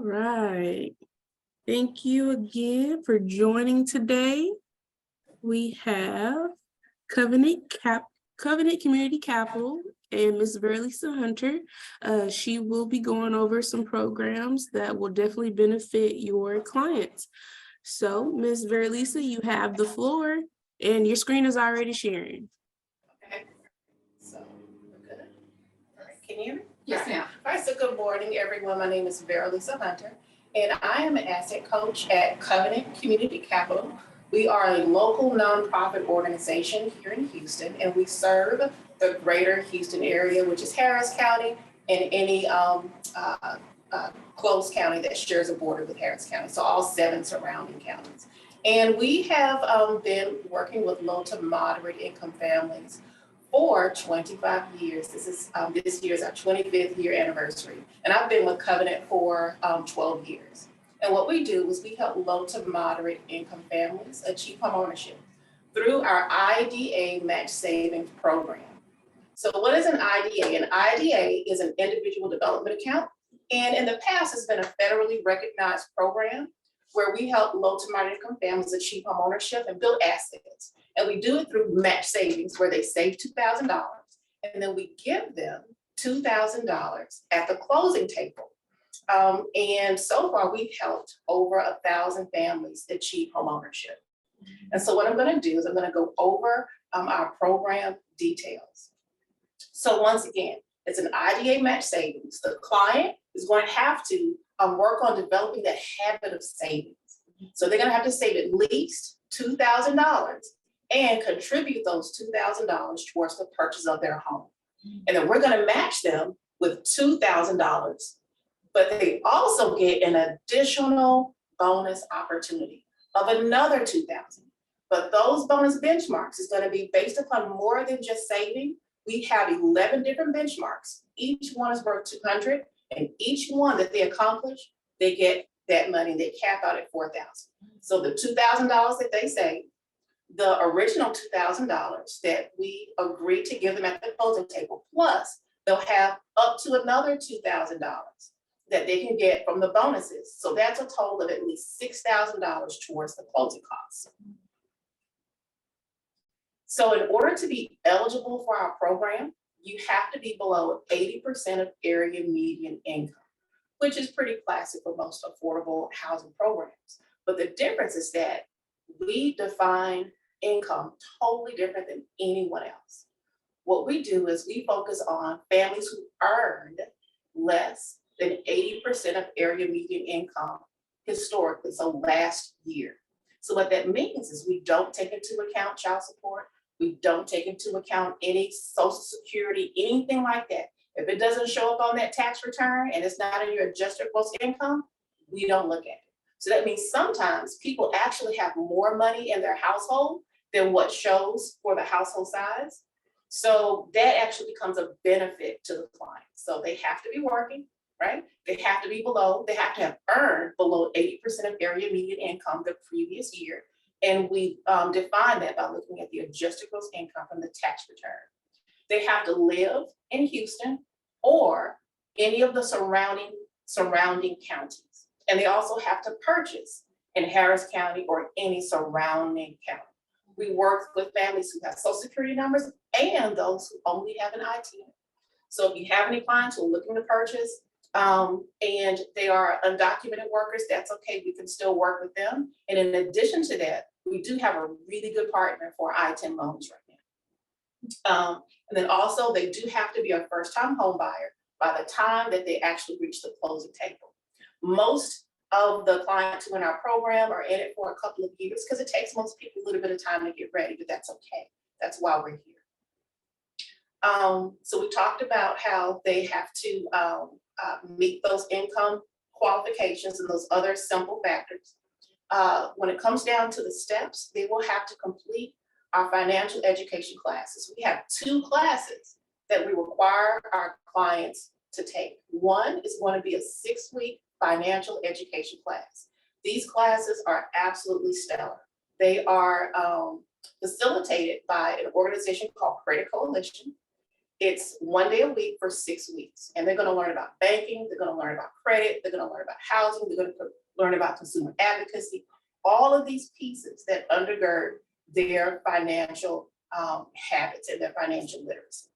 right. Thank you again for joining today. We have Covenant Community Capital and Ms. Verlisa Hunter. She will be going over some programs that will definitely benefit your clients. So, Ms. Verlisa, you have the floor and your screen is already sharing. Okay, so we're good. All right, can you hear me? Yes, ma'am. All right, so good morning, everyone. My name is Verlisa Hunter, and I am an asset coach at Covenant Community Capital. We are a local nonprofit organization here in Houston, and we serve the greater Houston area, which is Harris County and any close county that shares a border with Harris County, so all 7 surrounding counties. And we have been working with low to moderate income families for 25 years. This year is our 25th year anniversary. And I've been with Covenant for 12 years. And what we do is we help low to moderate income families achieve home ownership through our IDA match savings program. So what is an IDA? An IDA is an individual development account. And in the past, it's been a federally recognized program where we help low to moderate income families achieve home ownership and build assets. And we do it through match savings where they save $2,000 and then we give them $2,000 at the closing table. And so far we've helped over 1,000 families achieve home ownership. And so what I'm going to do is I'm going to go over our program details. So once again, it's an IDA match savings. The client is going to have to work on developing the habit of savings. So they're going to have to save at least $2,000 and contribute those $2,000 towards the purchase of their home. And then we're going to match them with $2,000, but they also get an additional bonus opportunity of another $2,000. But those bonus benchmarks is going to be based upon more than just saving. We have 11 different benchmarks. Each one is worth $200, and each one that they accomplish, they get that money. They cap out at $4,000. So the $2,000 that they save, the original $2,000 that we agreed to give them at the closing table, plus they'll have up to another $2,000 that they can get from the bonuses. So that's a total of at least $6,000 towards the closing costs. So in order to be eligible for our program, you have to be below 80% of area median income, which is pretty classic for most affordable housing programs. But the difference is that we define income totally different than anyone else. What we do is we focus on families who earned less than 80% of area median income historically, so last year. So what that means is we don't take into account child support. We don't take into account any Social Security, anything like that. If it doesn't show up on that tax return and it's not in your adjusted gross income, we don't look at it. So that means sometimes people actually have more money in their household than what shows for the household size. So that actually becomes a benefit to the client. So they have to be working, right? They have to be below, they have to have earned below 80% of area median income the previous year. And we define that by looking at the adjusted gross income from the tax return. They have to live in Houston or any of the surrounding counties. And they also have to purchase in Harris County or any surrounding county. We work with families who have Social Security numbers and those who only have an ITIN. So if you have any clients who are looking to purchase and they are undocumented workers, that's okay. We can still work with them. And in addition to that, we do have a really good partner for ITIN loans right now. And then also they do have to be a first-time home buyer by the time that they actually reach the closing table. Most of the clients who are in our program are in it for a couple of years because it takes most people a little bit of time to get ready, but that's okay. That's why we're here. So we talked about how they have to meet those income qualifications and those other simple factors. When it comes down to the steps, they will have to complete our financial education classes. We have 2 classes that we require our clients to take. One is going to be a 6-week financial education class. These classes are absolutely stellar. They are facilitated by an organization called Credit Coalition. It's 1 day a week for 6 weeks. And they're going to learn about banking, they're going to learn about credit, they're going to learn about housing, they're going to learn about consumer advocacy, all of these pieces that undergird their financial habits and their financial literacy.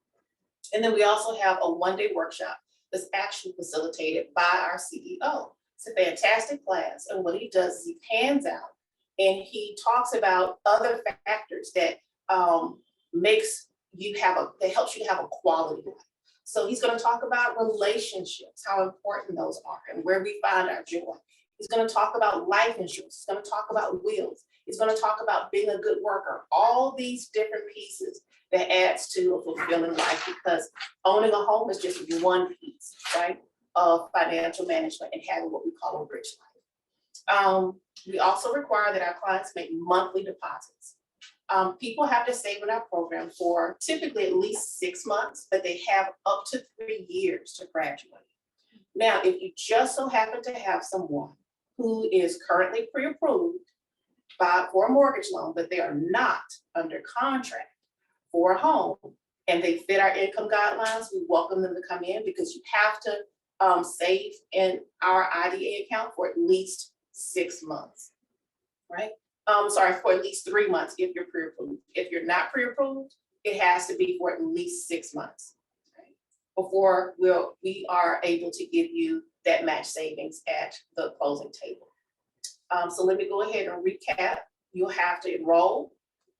And then we also have a 1-day workshop that's actually facilitated by our CEO. It's a fantastic class. And what he does is he pans out and he talks about other factors that that helps you have a quality life. So he's going to talk about relationships, how important those are, and where we find our joy. He's going to talk about life insurance. He's going to talk about wills. He's going to talk about being a good worker. All these different pieces that adds to a fulfilling life, because owning a home is just one piece, right, of financial management and having what we call a rich life. We also require that our clients make monthly deposits. People have to save in our program for typically at least 6 months, but they have up to 3 years to graduate. Now, if you just so happen to have someone who is currently pre-approved for a mortgage loan, but they are not under contract for a home, and they fit our income guidelines, we welcome them to come in, because you have to save in our IDA account for at least 6 months, right? For at least 3 months if you're pre-approved. If you're not pre-approved, it has to be for at least 6 months, okay, before we are able to give you that match savings at the closing table. So let me go ahead and recap. You'll have to enroll.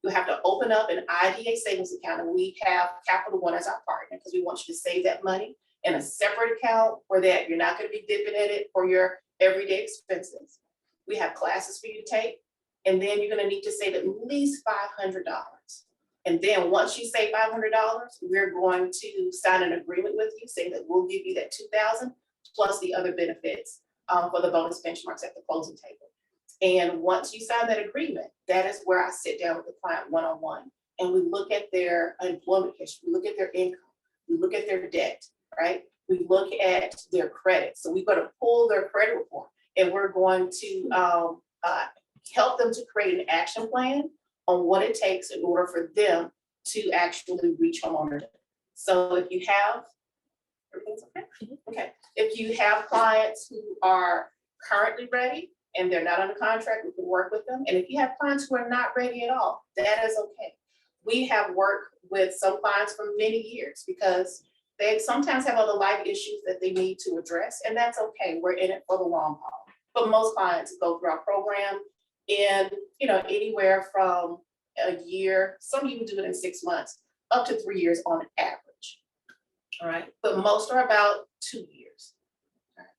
You'll have to open up an IDA savings account, and we have Capital One as our partner because we want you to save that money in a separate account where that you're not going to be dipping in it for your everyday expenses. We have classes for you to take, and then you're going to need to save at least $500. And then once you save $500, we're going to sign an agreement with you saying that we'll give you that $2,000 plus the other benefits for the bonus benchmarks at the closing table. And once you sign that agreement, that is where I sit down with the client one-on-one, and we look at their employment history, we look at their income, we look at their debt, right? We look at their credit. So we're going to pull their credit report, and we're going to help them to create an action plan on what it takes in order for them to actually reach homeownership. So if you have, everything's okay? Okay. If you have clients who are currently ready and they're not under contract, we can work with them. And if you have clients who are not ready at all, that is okay. We have worked with some clients for many years because they sometimes have other life issues that they need to address, and that's okay. We're in it for the long haul. But most clients go through our program in, anywhere from a year, some even do it in 6 months, up to 3 years on average. All right, but most are about 2 years. All right.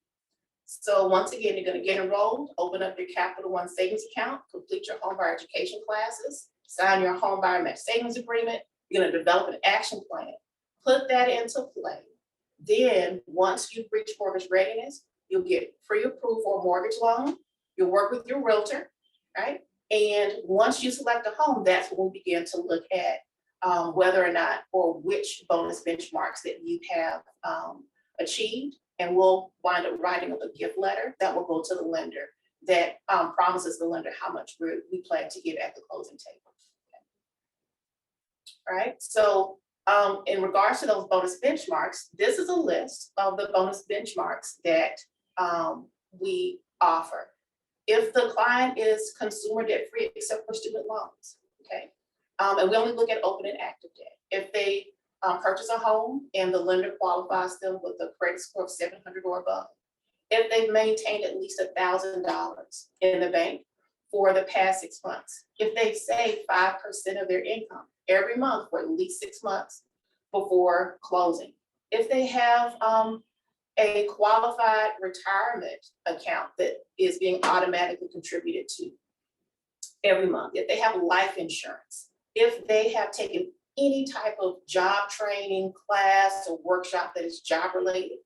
So once again, you're going to get enrolled, open up your Capital One savings account, complete your home buyer education classes, sign your home buyer match savings agreement. You're going to develop an action plan, put that into play. Then once you've reached mortgage readiness, you'll get pre-approved for a mortgage loan. You'll work with your realtor, right? And once you select a home, that's when we begin to look at whether or not or which bonus benchmarks that you have achieved. And we'll wind up writing up a gift letter that will go to the lender that promises the lender how much we plan to give at the closing table. Okay. All right. So in regards to those bonus benchmarks, this is a list of the bonus benchmarks that we offer. If the client is consumer debt free, except for student loans, okay? And we only look at open and active debt. If they purchase a home and the lender qualifies them with a credit score of 700 or above, if they've maintained at least $1,000 in the bank for the past 6 months, if they've saved 5% of their income every month for at least 6 months before closing, if they have a qualified retirement account that is being automatically contributed to every month, if they have life insurance, if they have taken any type of job training class or workshop that is job related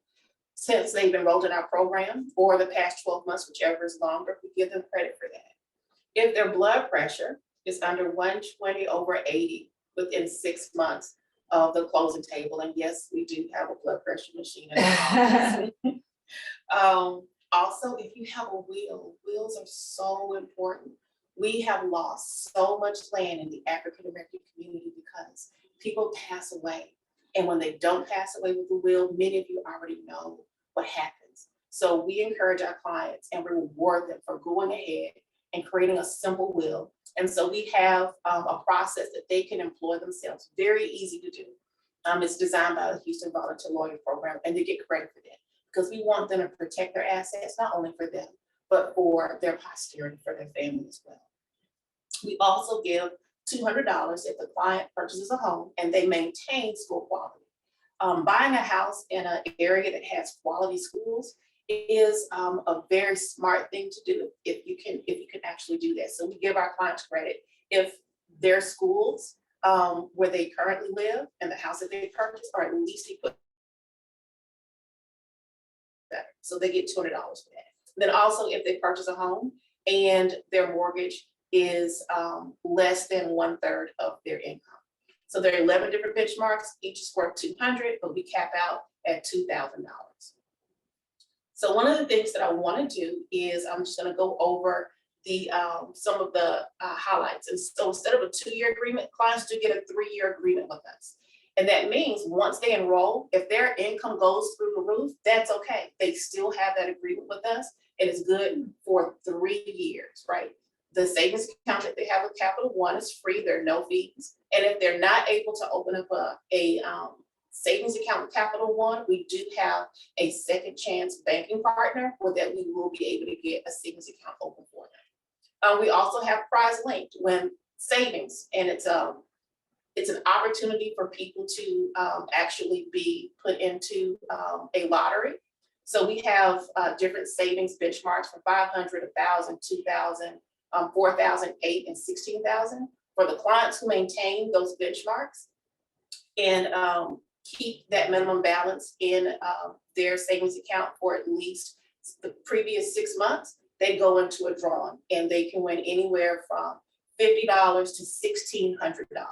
since they've enrolled in our program for the past 12 months, whichever is longer, we give them credit for that. If their blood pressure is under 120/80 within 6 months of the closing table, and yes, we do have a blood pressure machine in the office. Also, if you have a will, wills are so important. We have lost so much land in the African American community because people pass away. And when they don't pass away with the will, many of you already know what happens. So we encourage our clients and reward them for going ahead and creating a simple will. And so we have a process that they can employ themselves, very easy to do. It's designed by the Houston Volunteer Lawyer Program, and they get credit for that because we want them to protect their assets, not only for them, but for their posterity, for their family as well. We also give $200 if the client purchases a home and they maintain school quality. Buying a house in an area that has quality schools is a very smart thing to do if you can actually do that. So we give our clients credit if their schools where they currently live and the house that they purchased are at least equipped better. So they get $200 for that. Then also if they purchase a home and their mortgage is less than 1/3 of their income. So there are 11 different benchmarks, each is worth $200, but we cap out at $2,000. So one of the things that I want to do is I'm just going to go over the some of the highlights. And so instead of a 2-year agreement, clients do get a 3-year agreement with us. And that means once they enroll, if their income goes through the roof, that's okay. They still have that agreement with us. And it's good for 3 years, right? The savings account that they have with Capital One is free. There are no fees. And if they're not able to open up a savings account with Capital One, we do have a second chance banking partner where that we will be able to get a savings account open for them. We also have prize linked when savings, and it's an opportunity for people to actually be put into a lottery. So we have different savings benchmarks from 500, 1,000, 2,000, 4,000, 8,000, and 16,000 for the clients who maintain those benchmarks and keep that minimum balance in their savings account for at least the previous 6 months. They go into a drawing and they can win anywhere from $50 to $1,600.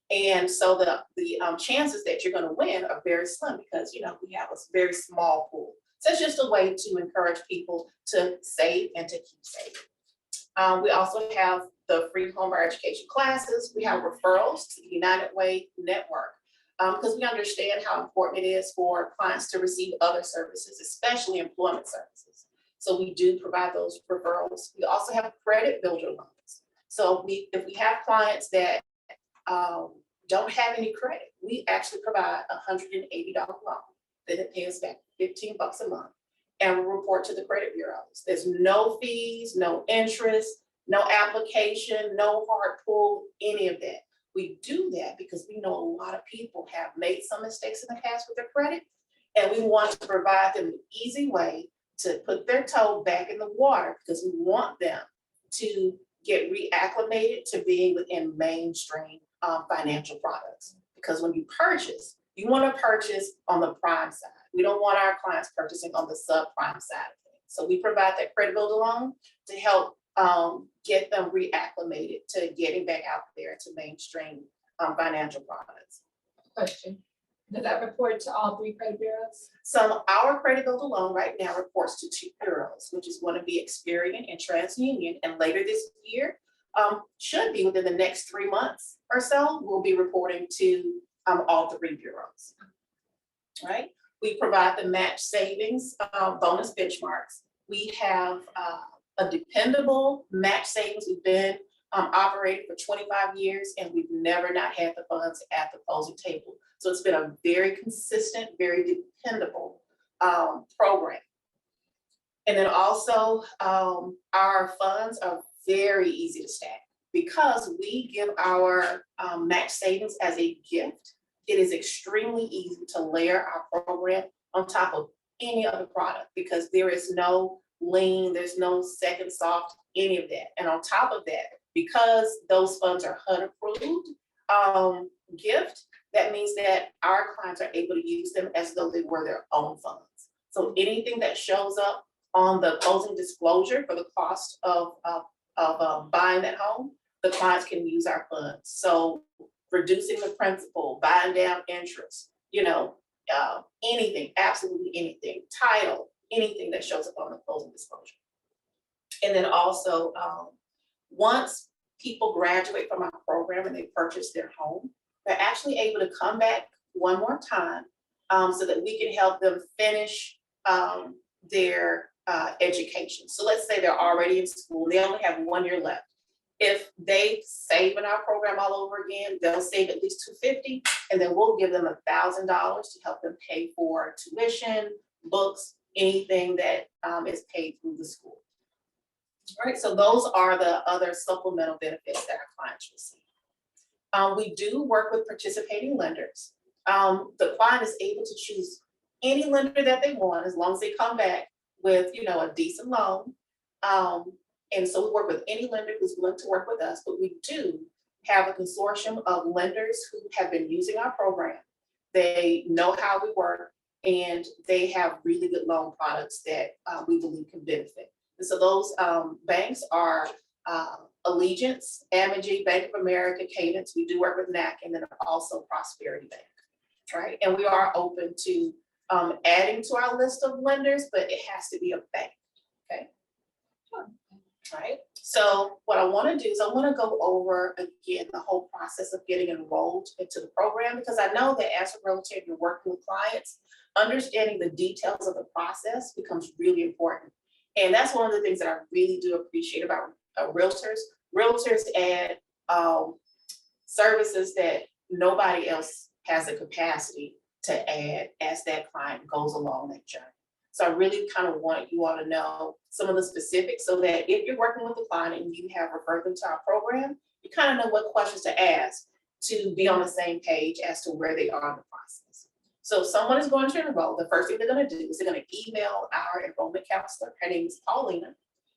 And so the chances that you're going to win are very slim because we have a very small pool. So it's just a way to encourage people to save and to keep saving. We also have the free home buyer education classes. We have referrals to the United Way network because we understand how important it is for clients to receive other services, especially employment services. So we do provide those referrals. We also have credit builder loans. So if we have clients that don't have any credit, we actually provide a $180 loan that pays back $15 a month and we'll report to the credit bureaus. There's no fees, no interest, no application, no hard pull, any of that. We do that because we know a lot of people have made some mistakes in the past with their credit, and we want to provide them an easy way to put their toe back in the water because we want them to get reacclimated to being within mainstream financial products. Because when you purchase, you want to purchase on the prime side. We don't want our clients purchasing on the subprime side of things. So we provide that credit builder loan to help get them reacclimated to getting back out there to mainstream financial products. Question. Does that report to all 3 credit bureaus? So our credit builder loan right now reports to 2 bureaus, which is going to be Experian and TransUnion. And later this year, should be within the next 3 months or so, we'll be reporting to all 3 bureaus. Right? We provide the match savings bonus benchmarks. We have a dependable match savings. We've been operating for 25 years and we've never not had the funds at the closing table. So it's been a very consistent, very dependable program. And then also our funds are very easy to stack because we give our match savings as a gift. It is extremely easy to layer our program on top of any other product because there is no lien, there's no second soft, any of that. And on top of that, because those funds are HUD approved gift, that means that our clients are able to use them as though they were their own funds. So anything that shows up on the closing disclosure for the cost of buying that home, the clients can use our funds. So reducing the principal, buying down interest, anything, absolutely anything, title, anything that shows up on the closing disclosure. And then also, once people graduate from our program and they purchase their home, they're actually able to come back one more time so that we can help them finish their education. So let's say they're already in school, they only have 1 year left. If they save in our program all over again, they'll save at least $250, and then we'll give them $1,000 to help them pay for tuition, books, anything that is paid through the school. All right, so those are the other supplemental benefits that our clients receive. We do work with participating lenders. The client is able to choose any lender that they want as long as they come back with, a decent loan. And so we work with any lender who's willing to work with us, but we do have a consortium of lenders who have been using our program. They know how we work, and they have really good loan products that we believe can benefit. And so those banks are Allegiance, Amegy, Bank of America, Cadence. We do work with NAC, and then also Prosperity Bank, right? And we are open to adding to our list of lenders, but it has to be a bank, okay? Right. So what I want to do is I want to go over again the whole process of getting enrolled into the program, because I know that as a realtor, if you're working with clients, understanding the details of the process becomes really important. And that's one of the things that I really do appreciate about realtors. Realtors add services that nobody else has the capacity to add as that client goes along that journey. So I really kind of want you all to know some of the specifics so that if you're working with a client and you have referred them to our program, you kind of know what questions to ask to be on the same page as to where they are in the process. So if someone is going to enroll, the first thing they're going to do is they're going to email our enrollment counselor. Her name is Paulina.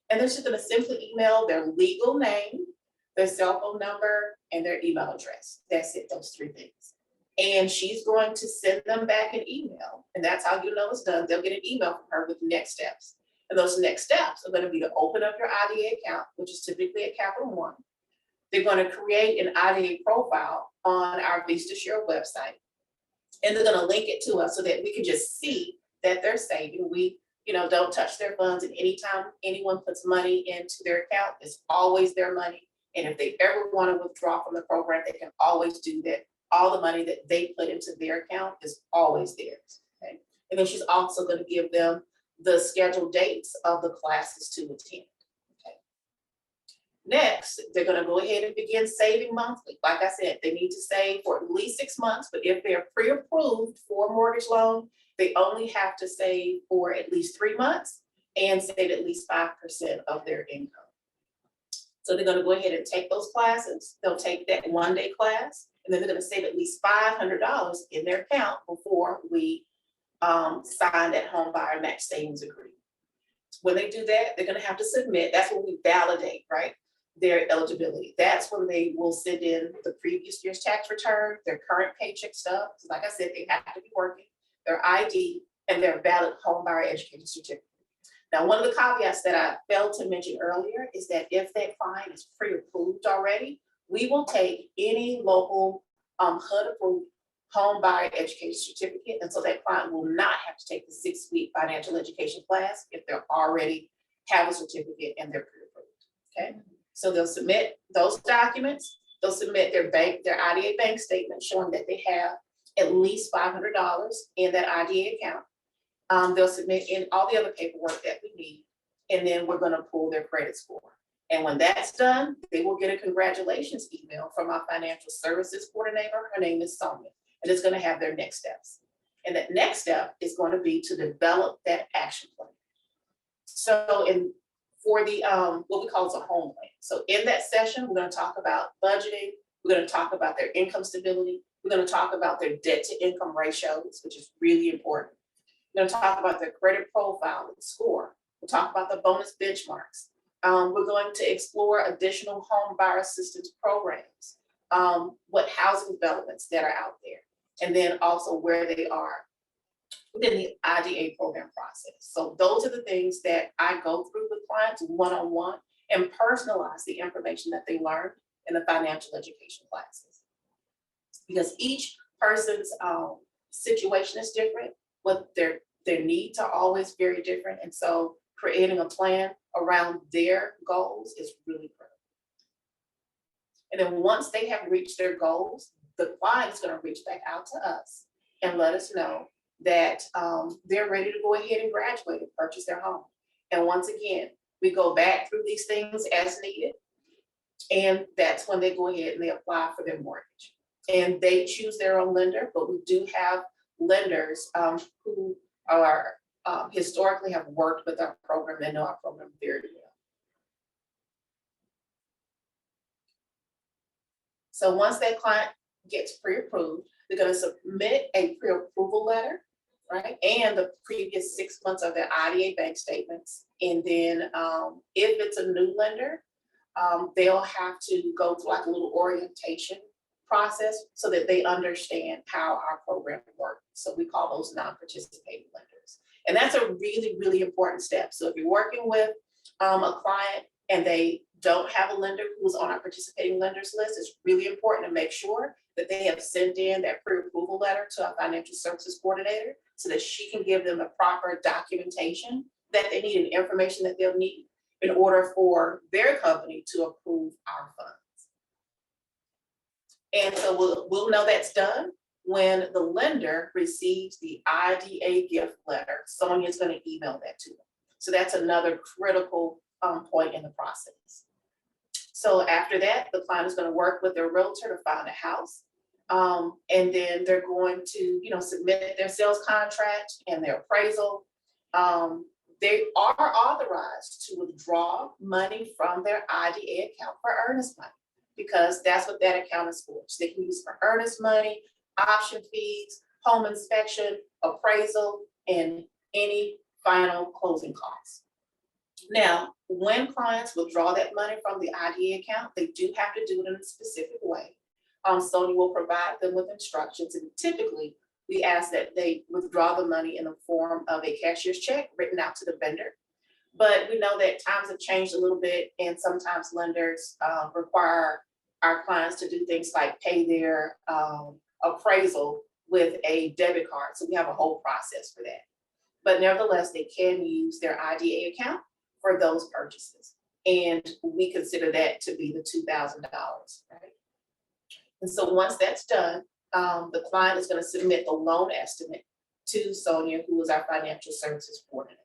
And they're just going to simply email their legal name, their cell phone number, and their email address. That's it, those 3 things. And she's going to send them back an email. And that's how you know it's done. They'll get an email from her with next steps. And those next steps are going to be to open up your IDA account, which is typically at Capital One. They're going to create an IDA profile on our VistaShare website. And they're going to link it to us so that we can just see that they're saving. We, don't touch their funds. And anytime anyone puts money into their account, it's always their money. And if they ever want to withdraw from the program, they can always do that. All the money that they put into their account is always theirs. Okay? And then she's also going to give them the scheduled dates of the classes to attend. Okay. Next, they're going to go ahead and begin saving monthly. Like I said, they need to save for at least 6 months, but if they're pre-approved for a mortgage loan, they only have to save for at least 3 months and save at least 5% of their income. So they're going to go ahead and take those classes. They'll take that 1-day class, and then they're going to save at least $500 in their account before we sign that home buyer match savings agreement. When they do that, they're going to have to submit. That's when we validate, right, their eligibility. That's when they will send in the previous year's tax return, their current paycheck stuff. So like I said, they have to be working, their ID, and their valid home buyer education certificate. Now, one of the caveats that I failed to mention earlier is that if that client is pre-approved already, we will take any local HUD-approved home buyer education certificate, and so that client will not have to take the 6-week financial education class if they're already have a certificate and they're pre-approved. Okay, so they'll submit those documents. They'll submit their IDA bank statement showing that they have at least $500 in that IDA account. They'll submit in all the other paperwork that we need, and then we're going to pull their credit score. And when that's done, they will get a congratulations email from our financial services coordinator. Her name is Sonia, and it's going to have their next steps. And that next step is going to be to develop that action plan. So for the what we call a home plan. So in that session, we're going to talk about budgeting. We're going to talk about their income stability. We're going to talk about their debt to income ratios, which is really important. We're going to talk about their credit profile and score. We'll talk about the bonus benchmarks. We're going to explore additional home buyer assistance programs, what housing developments that are out there, and then also where they are within the IDA program process. So those are the things that I go through with clients one-on-one and personalize the information that they learn in the financial education classes. Because each person's situation is different, what their needs are always very different. And so creating a plan around their goals is really critical. And then once they have reached their goals, the client is going to reach back out to us and let us know that they're ready to go ahead and graduate and purchase their home. And once again, we go back through these things as needed. And that's when they go ahead and they apply for their mortgage. And they choose their own lender, but we do have lenders who are historically have worked with our program and know our program very well. So once that client gets pre-approved, they're going to submit a pre-approval letter, right? And the previous 6 months of their IDA bank statements. And then if it's a new lender, they'll have to go through like a little orientation process so that they understand how our program works. So we call those non-participating lenders. And that's a really, really important step. So if you're working with a client and they don't have a lender who's on our participating lenders list, it's really important to make sure that they have sent in that pre-approval letter to our financial services coordinator so that she can give them the proper documentation that they need and information that they'll need in order for their company to approve our funds. And so we'll know that's done when the lender receives the IDA gift letter. Sonia's going to email that to them. So that's another critical point in the process. So after that, the client is going to work with their realtor to find a house. And then they're going to, submit their sales contract and their appraisal. They are authorized to withdraw money from their IDA account for earnest money, because that's what that account is for. So they can use for earnest money, option fees, home inspection, appraisal, and any final closing costs. Now, when clients withdraw that money from the IDA account, they do have to do it in a specific way. Sonia will provide them with instructions, and typically we ask that they withdraw the money in the form of a cashier's check written out to the vendor. But we know that times have changed a little bit, and sometimes lenders require our clients to do things like pay their appraisal with a debit card. So we have a whole process for that. But nevertheless, they can use their IDA account for those purchases. And we consider that to be the $2,000, right? And so once that's done, the client is going to submit the loan estimate to Sonia, who is our financial services coordinator.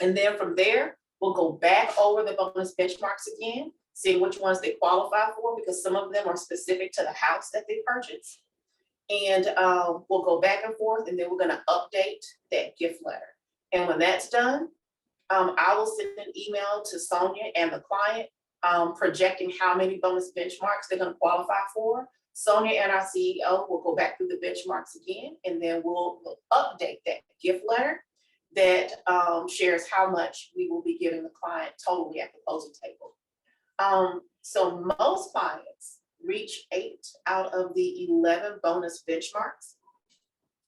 And then from there, we'll go back over the bonus benchmarks again, see which ones they qualify for, because some of them are specific to the house that they purchased. And we'll go back and forth, and then we're going to update that gift letter. And when that's done, I will send an email to Sonia and the client projecting how many bonus benchmarks they're going to qualify for. Sonia and our CEO will go back through the benchmarks again, and then we'll update that gift letter that shares how much we will be giving the client totally at the closing table. So most clients reach 8 out of the 11 bonus benchmarks.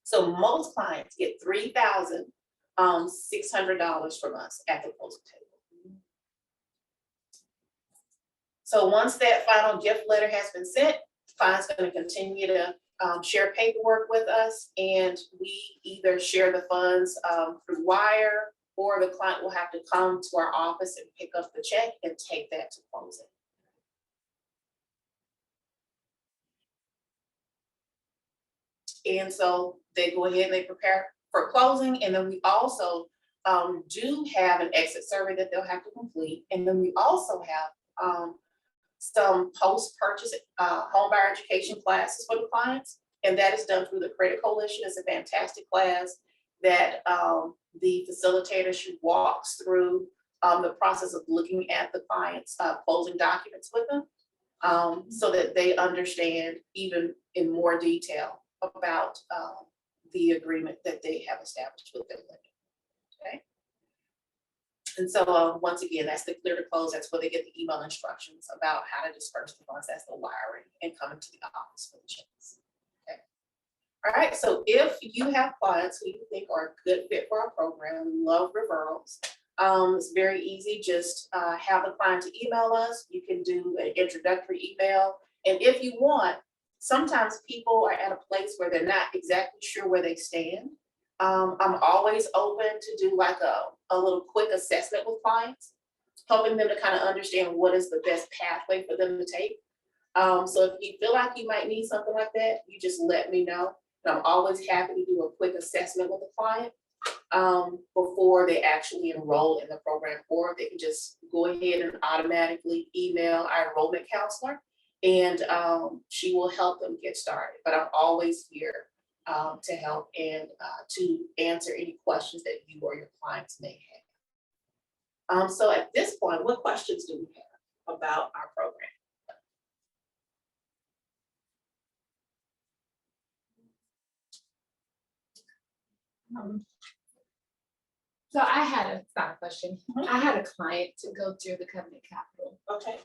So most clients get $3,600 from us at the closing table. So once that final gift letter has been sent, the client's going to continue to share paperwork with us, and we either share the funds through wire, or the client will have to come to our office and pick up the check and take that to closing. And so they go ahead and they prepare for closing, and then we also do have an exit survey that they'll have to complete, and then we also have some post-purchase home buyer education classes for the clients, and that is done through the Credit Coalition. It's a fantastic class that the facilitator, she walks through the process of looking at the client's closing documents with them, so that they understand even in more detail about the agreement that they have established with their lender. Okay. And so once again, that's the clear to close. That's where they get the email instructions about how to disperse the funds. That's the wiring and coming to the office for the checks. Okay. All right. So if you have clients who you think are a good fit for our program, we love referrals. It's very easy. Just have the client to email us. You can do an introductory email. And if you want, sometimes people are at a place where they're not exactly sure where they stand. I'm always open to do like a little quick assessment with clients, helping them to kind of understand what is the best pathway for them to take. So if you feel like you might need something like that, you just let me know, And I'm always happy to do a quick assessment with the client before they actually enroll in the program, or they can just go ahead and automatically email our enrollment counselor, and she will help them get started. But I'm always here to help and to answer any questions that you or your clients may have. So at this point, what questions do we have about our program? So I had a thought question. Mhm. I had a client to go through the Covenant Capital. Okay.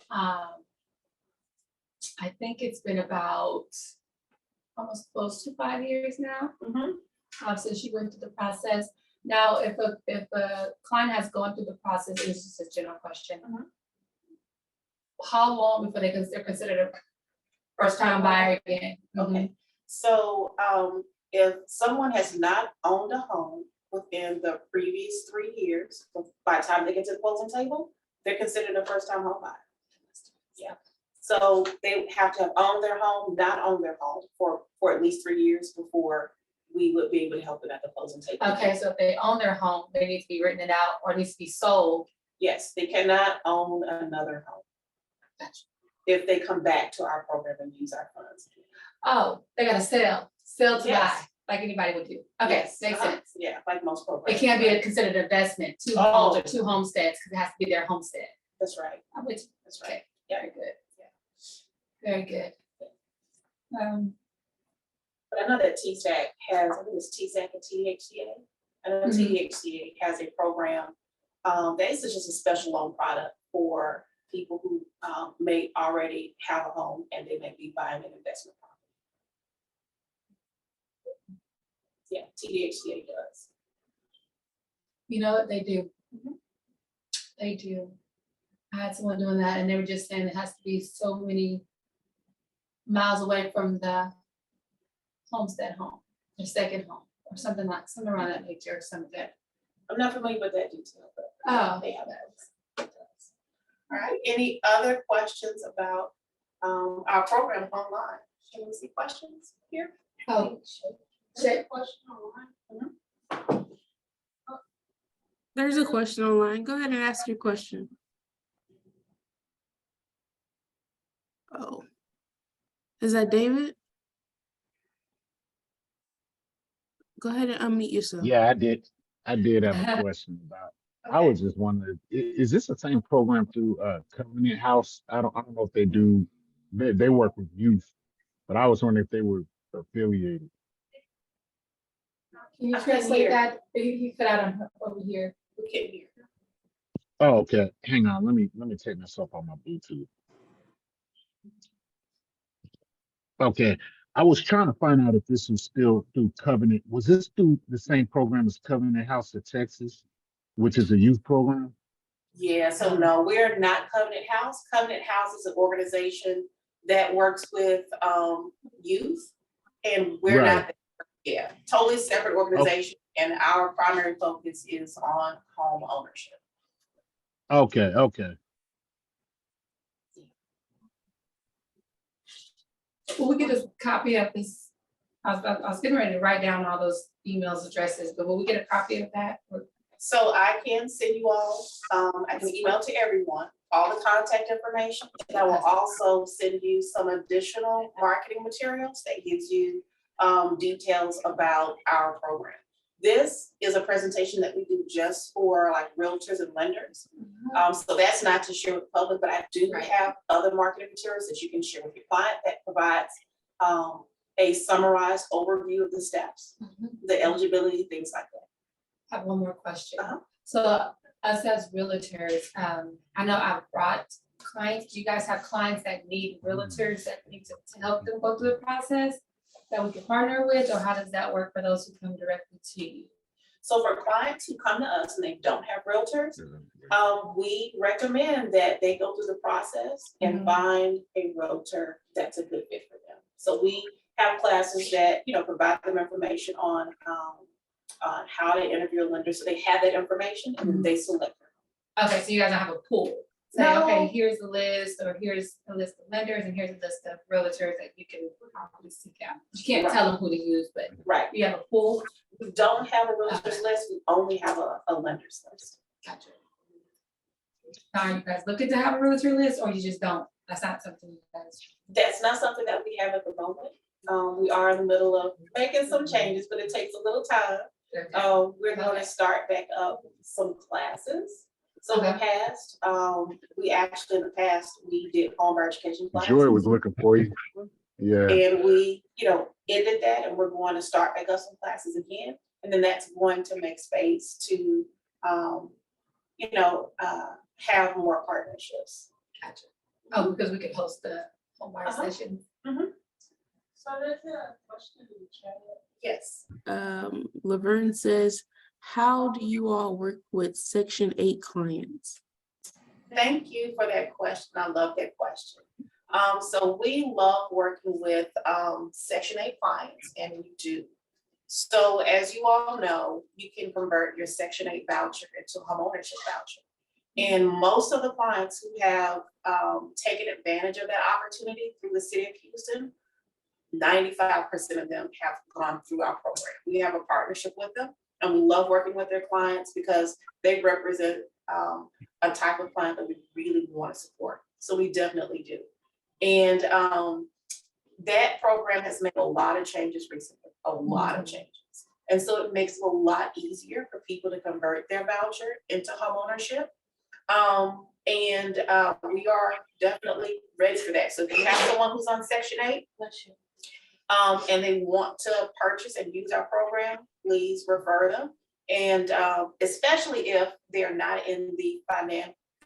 I think it's been about almost close to 5 years now. Since she went through the process. Now, if a client has gone through the process, it's just a general question. How long before they're considered a first-time buyer again? Okay. So if someone has not owned a home within the previous 3 years, by the time they get to the closing table, they're considered a first-time home buyer. Yeah. So they have to have owned their home, not owned their home for at least 3 years before we would be able to help them at the closing table. Okay, so if they own their home, they need to be written it out or needs to be sold. Yes, they cannot own another home. Gotcha. If they come back to our program and use our funds. Oh, they gotta sell to Yes. buy, like anybody would do. Okay, Yes, makes uh-huh. sense. Yeah, like most programs. It can't be considered an investment, two homes or two homesteads, because it has to be their homestead. That's right. I'm with you. That's right. Okay, very good. Very good. But I know that TSAC has, I think it's TSAC and THCA. I know Mhm. THCA has a program that is just a special loan product for people who may already have a home and they may be buying an investment property. Yeah, THCA does. You know what they do? They do. I had someone doing that and they were just saying it has to be so many miles away from the homestead home, or second home, or something around that nature or something. I'm not familiar with that detail, but Oh, they have that. All right, any other questions about our program online? Can we see questions here? oh, check. Question online. There's a question online. Go ahead and ask your question. Oh, is that David? Go ahead and unmute yourself. Yeah, I did. I did have a question about. I was just wondering, is this the same program through Covenant House? I don't know if they do. They work with youth, but I was wondering if they were affiliated. Can you I can't translate hear. that? He cut out on over here. We can't hear. Oh, okay. Hang on. Let me take myself on my Bluetooth. Okay. I was trying to find out if this was still through Covenant. Was this through the same program as Covenant House of Texas, which is a youth program? Yeah, so no, we're not Covenant House. Covenant House is an organization that works with youth, and we're Right. not. Yeah, totally separate organization, and our primary focus is on home ownership. Okay. Okay. Well, we get a copy of this. I was getting ready to write down all those emails, addresses, but will we get a copy of that? So I can send you all, I can email to everyone, all the contact information. And I will also send you some additional marketing materials that gives you details about our program. This is a presentation that we do just for like realtors and lenders. So that's not to share with the public, but I do have other marketing materials that you can share with your client that provides a summarized overview of the steps, the eligibility, things like that. I have one more question. So us as realtors, I know I've brought clients. Do you guys have clients that need realtors that need to help them go through the process that we can partner with, or how does that work for those who come directly to you? So for clients who come to us and they don't have realtors, we recommend that they go through the process and find a realtor that's a good fit for them. So we have classes that, provide them information on how to interview a lender. So they have that information and then they select them. Okay, so you guys don't have a pool. say, No. okay, here's the list, or here's a list of lenders, and here's a list of realtors that you can probably seek out. You can't tell them who to use, but Right. you have a full. We don't have a realtor's list, we only have a lender's list. Gotcha. Are you guys looking to have a realtor list, or you just don't? That's not something you guys. That's not something that we have at the moment. We are in the middle of making some changes, but it takes a little time. We're gonna start back up some classes. So in the past, we actually in the past, we did home buyer education classes. Joy was looking for you. Yeah. And we, ended that, and we're going to start back up some classes again. And then that's going to make space to, have more partnerships. Gotcha. Oh, because we could host the home buyer session. So there's a question in the chat. Yes. Laverne says, how do you all work with Section 8 clients? Thank you for that question. I love that question. So we love working with Section 8 clients, and we do. So as you all know, you can convert your Section 8 voucher into a homeownership voucher. And most of the clients who have taken advantage of that opportunity through the city of Houston, 95% of them have gone through our program. We have a partnership with them, and we love working with their clients because they represent a type of client that we really want to support. So we definitely do. And that program has made a lot of changes recently, a lot of changes. And so it makes it a lot easier for people to convert their voucher into homeownership. We are definitely ready for that. So if you have someone who's on Section 8, and they want to purchase and use our program, please refer them. And especially if they're not in the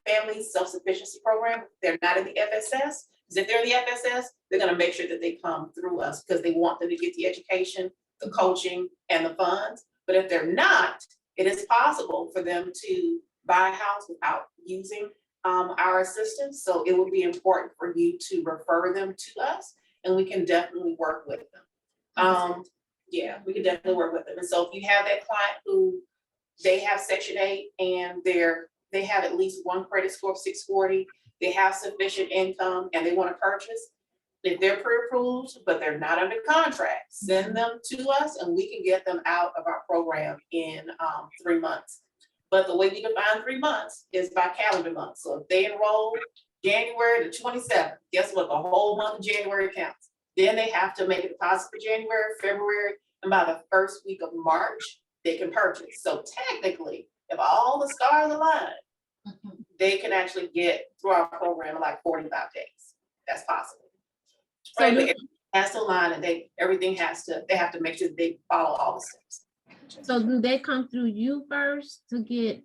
family self-sufficiency program, they're not in the FSS. Because if they're in the FSS, they're going to make sure that they come through us because they want them to get the education, the coaching, and the funds. But if they're not, it is possible for them to buy a house without using our assistance. So it would be important for you to refer them to us, and we can definitely work with them. Yeah, we can definitely work with them. And so if you have that client who they have Section 8 and they have at least one credit score of 640, they have sufficient income and they want to purchase, if they're pre-approved, but they're not under contract, send them to us and we can get them out of our program in 3 months. But the way we define 3 months is by calendar month. So if they enroll January the 27th, guess what? The whole month of January counts. Then they have to make a deposit for January, February, and by the first week of March, they can purchase. So technically, if all the stars align, they can actually get through our program in like 45 days. That's possible. So Right, but everything has to align, and they have to make sure that they follow all the steps. So do they come through you first to get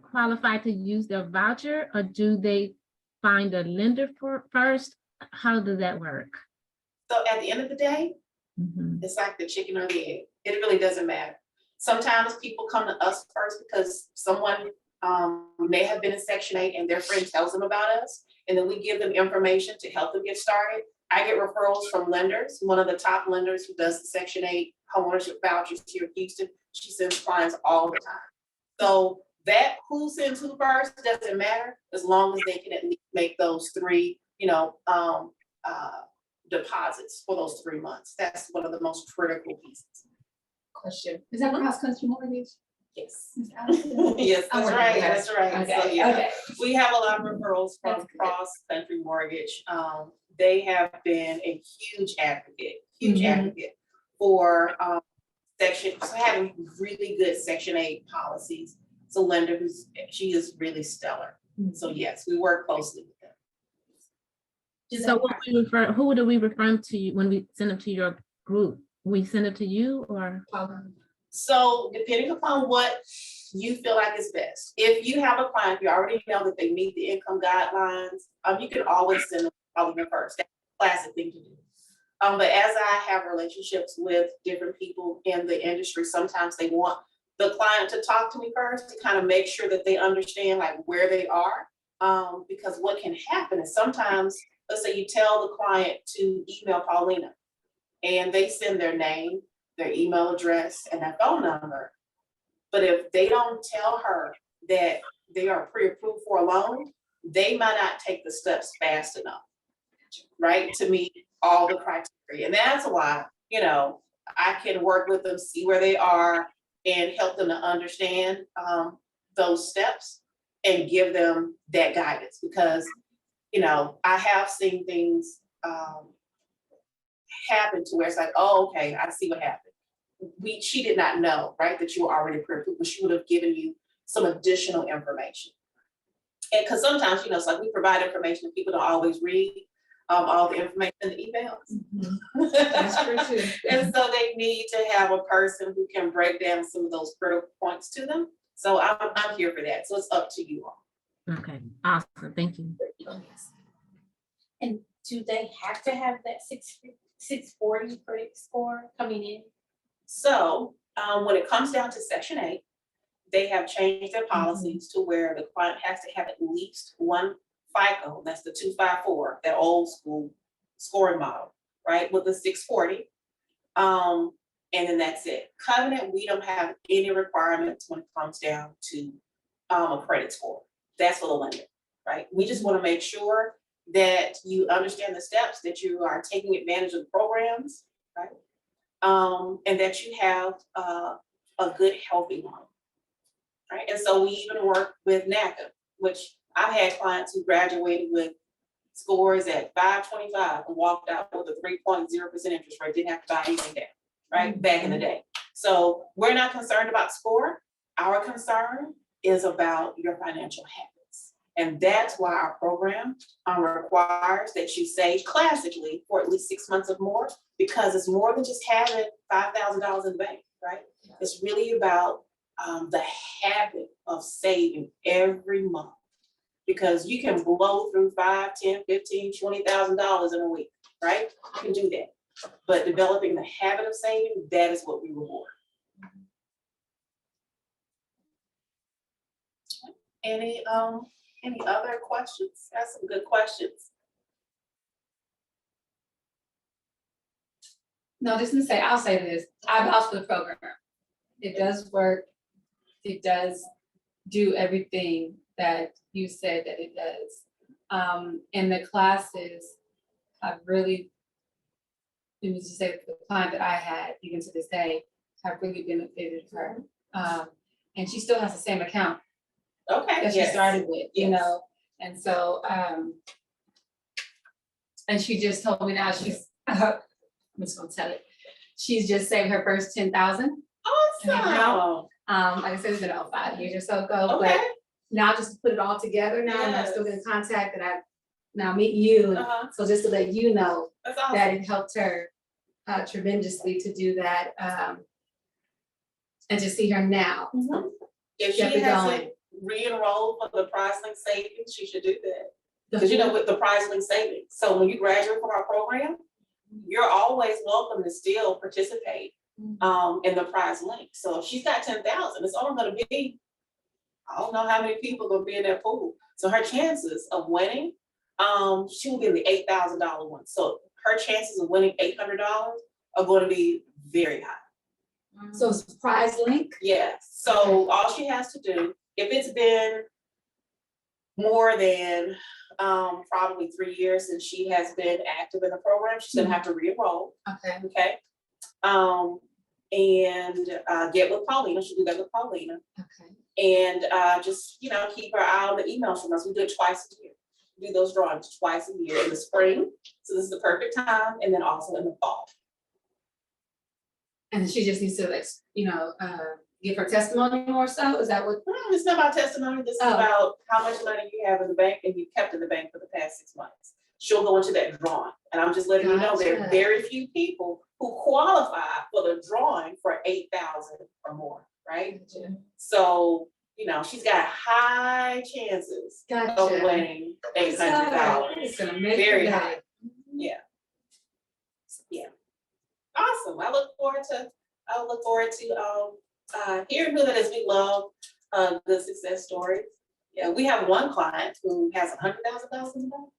qualified to use their voucher, or do they find a lender first? How does that work? So at the end of the day, it's like the chicken or the egg. It really doesn't matter. Sometimes people come to us first because someone may have been in Section 8 and their friend tells them about us, and then we give them information to help them get started. I get referrals from lenders. One of the top lenders who does the Section 8 homeownership vouchers here in Houston, she sends clients all the time. So that who sends who first doesn't matter as long as they can at least make those 3, deposits for those 3 months. That's one of the most critical pieces. Question. Is that cross-country mortgage? Yes. Ms. Allison? Yes, that's right. That's right. Okay, So, yeah, okay. we have a lot of referrals from That's good. Cross Country Mortgage. They have been a huge advocate for having really good Section 8 policies. It's a lender she is really stellar. So yes, we work closely with them. So who do we refer them to when we send them to your group? We send it to you, or? So depending upon what you feel like is best. If you have a client, you already know that they meet the income guidelines, you can always send them first. That's a classic thing to do. But as I have relationships with different people in the industry, sometimes they want the client to talk to me first to kind of make sure that they understand like where they are. Because what can happen is sometimes, let's say you tell the client to email Paulina and they send their name, their email address, and their phone number. But if they don't tell her that they are pre-approved for a loan, they might not take the steps fast enough, right, to meet all the criteria. And that's why, you know, I can work with them, see where they are, and help them to understand those steps and give them that guidance. Because, you know, I have seen things happen to where it's like, oh, okay, I see what happened. She did not know, right, that you were already pre-approved, but she would have given you some additional information. And because sometimes, you know, it's like we provide information and people don't always read all the information in the emails. That's true too. And so they need to have a person who can break down some of those critical points to them. So I'm here for that. So it's up to you all. Okay, awesome, thank you. And do they have to have that 640 credit score coming in? So when it comes down to Section 8, they have changed their policies to where the client has to have at least one FICO, that's the 254, that old school scoring model, right, with the 640. And then that's it. Covenant, we don't have any requirements when it comes down to a credit score. That's for the lender, right? We just want to make sure that you understand the steps, that you are taking advantage of the programs, right? And that you have a good, healthy loan, right? And so we even work with NACA, which I've had clients who graduated with scores at 525 and walked out with a 3.0% interest rate, didn't have to buy anything down, right? Back in the day. So we're not concerned about score. Our concern is about your financial habits. And that's why our program requires that you save classically for at least 6 months or more, because it's more than just having $5,000 in the bank, right? It's really about the habit of saving every month, because you can blow through $5, $10, $15, $20,000 in a week, right? You can do that. But developing the habit of saving, that is what we reward. Any other questions? That's some good questions. No, just to say, I'll say this, I vouch for the program. It does work. It does do everything that you said that it does. And the classes have really, let me just say, the client that I had, even to this day, have really benefited her. And she still has the same account Okay. that she started with, you Yes. know? And so, and she just told me now she's, I'm just gonna tell it. She's just saved her first 10,000. Awesome. Like I said, it's been about 5 years or so ago, Okay. but now just to put it all together now, and I'm still in Yes. contact, and I now meet you. And Uh-huh. so just to let you know That's awesome. that it helped her tremendously to do that, and to see her now. If Kept she it hasn't going. re-enrolled for the PriceLink savings, she should do that. Because you know, with the PriceLink savings, so when you graduate from our program, you're always welcome to still participate in the PriceLink. So if she's got 10,000, it's only gonna be, I don't know how many people gonna be in that pool. So her chances of winning, she will be in the $8,000 one. So her chances of winning $800 are going to be very high. So it's PriceLink. Yes, so all she has to do, if it's been more than probably 3 years since she has been active in the program, she's gonna have to re-enroll, Okay. okay? And get with Paulina, she'll do that with Paulina. Okay. And just, you know, keep her eye on the emails from us. We do it twice a year. We do those drawings twice a year in the spring, so this is the perfect time, and then also in the fall. And she just needs to, like, you know, give her testimony more so, is that what? It's not about testimony, this is Oh. about how much money you have in the bank and you've kept in the bank for the past 6 months. She'll go into that drawing, and I'm just letting you know there are Gotcha. very few people who qualify for the drawing for 8,000 or more, right? So, you know, she's got high chances of Gotcha. winning $800. It's gonna make Very her high. day. Yeah. Yeah. Awesome. I look forward to hearing who that is. We love good success stories. Yeah, we have one client who has $100,000 in the bank.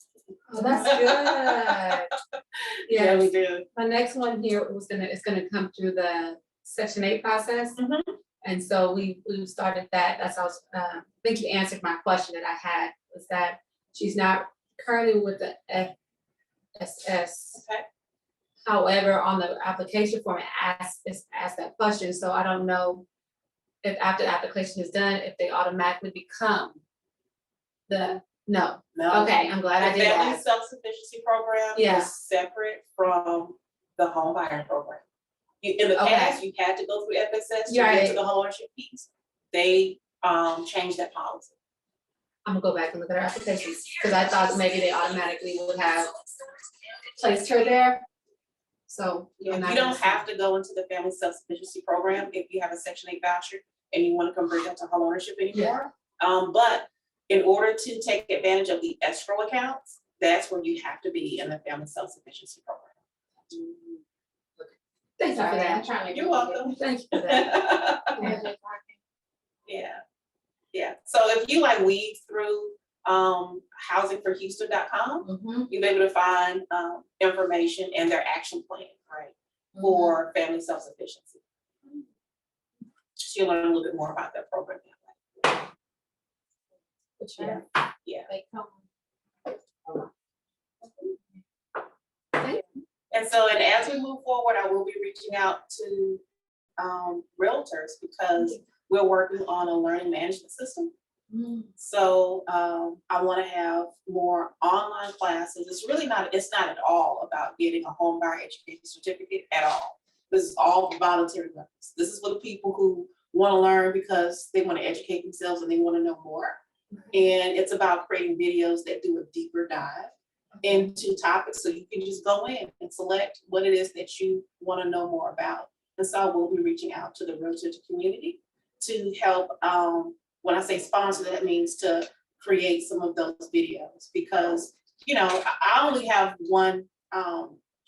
Oh, that's good. Yeah, we Yes, do. my next one here is gonna come through the Section 8 process. Mhm. And so we started that, that's also, I think you answered my question that I had, was that She's not currently with the FSS. Okay. However, on the application form, it asks that question, so I don't know if after the application is done, if they automatically become no. No. Okay, I'm glad I The did family that. self-sufficiency program Yeah. is separate from the home buyer program. In the Okay. past, you had to go through FSS to get Right. to the homeownership piece. They changed that policy. I'm gonna go back and look at her applications, because I thought maybe they automatically would have placed her there. So. Yeah, I'm not you don't gonna- have to go into the family self-sufficiency program if you have a Section 8 voucher and you want to convert that to homeownership anymore. But in order to take advantage of the escrow accounts, that's where you have to be in the family self-sufficiency program. Thank you for Sorry, I'm that. trying to. You're welcome. Thank you for that. Yeah, yeah. So if you like weed through housingforhouston.com, Mhm, you'll be able to find information and their action plan, right, for family self-sufficiency. So you'll learn a little bit more about that program. mhm. Yeah. They come. And so, and as we move forward, I will be reaching out to realtors because we're working on a learning management system. Mhm. So I want to have more online classes. It's not at all about getting a home buyer education certificate at all. This is all for voluntary levels. This is for the people who want to learn because they want to educate themselves and they want to know more. And it's about creating videos that do a deeper dive into topics so you can just go in and select what it is that you want to know more about. And so I will be reaching out to the realtor community to help, when I say sponsor, that means to create some of those videos because, I only have one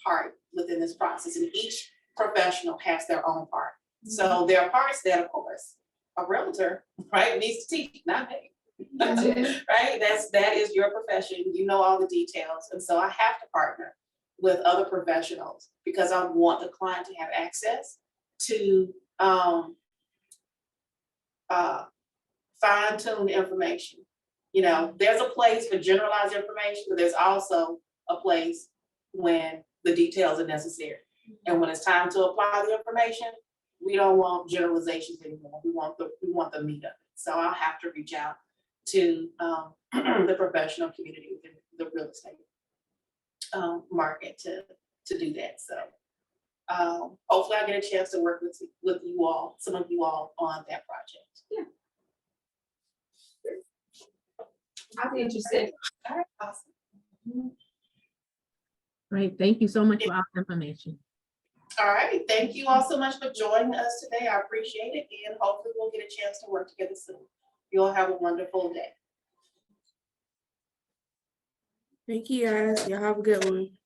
part within this process and each professional has their own part. So there are parts that, of course, a realtor, right, needs to teach, not me. Right? That is your profession. You know all the details. And so I have to partner with other professionals because I want the client to have access to fine-tuned information. There's a place for generalized information, but there's also a place when the details are necessary. And when it's time to apply the information, we don't want generalizations anymore. We want the meat of it. So I'll have to reach out to the professional community within the real estate market to do that. So hopefully I get a chance to work with you all, some of you all on that project. I'll be interested. All right, awesome. Great, thank you so much for all the information. All right, thank you all so much for joining us today. I appreciate it, and hopefully we'll get a chance to work together soon. You all have a wonderful day. Thank you, guys. Y'all have a good one.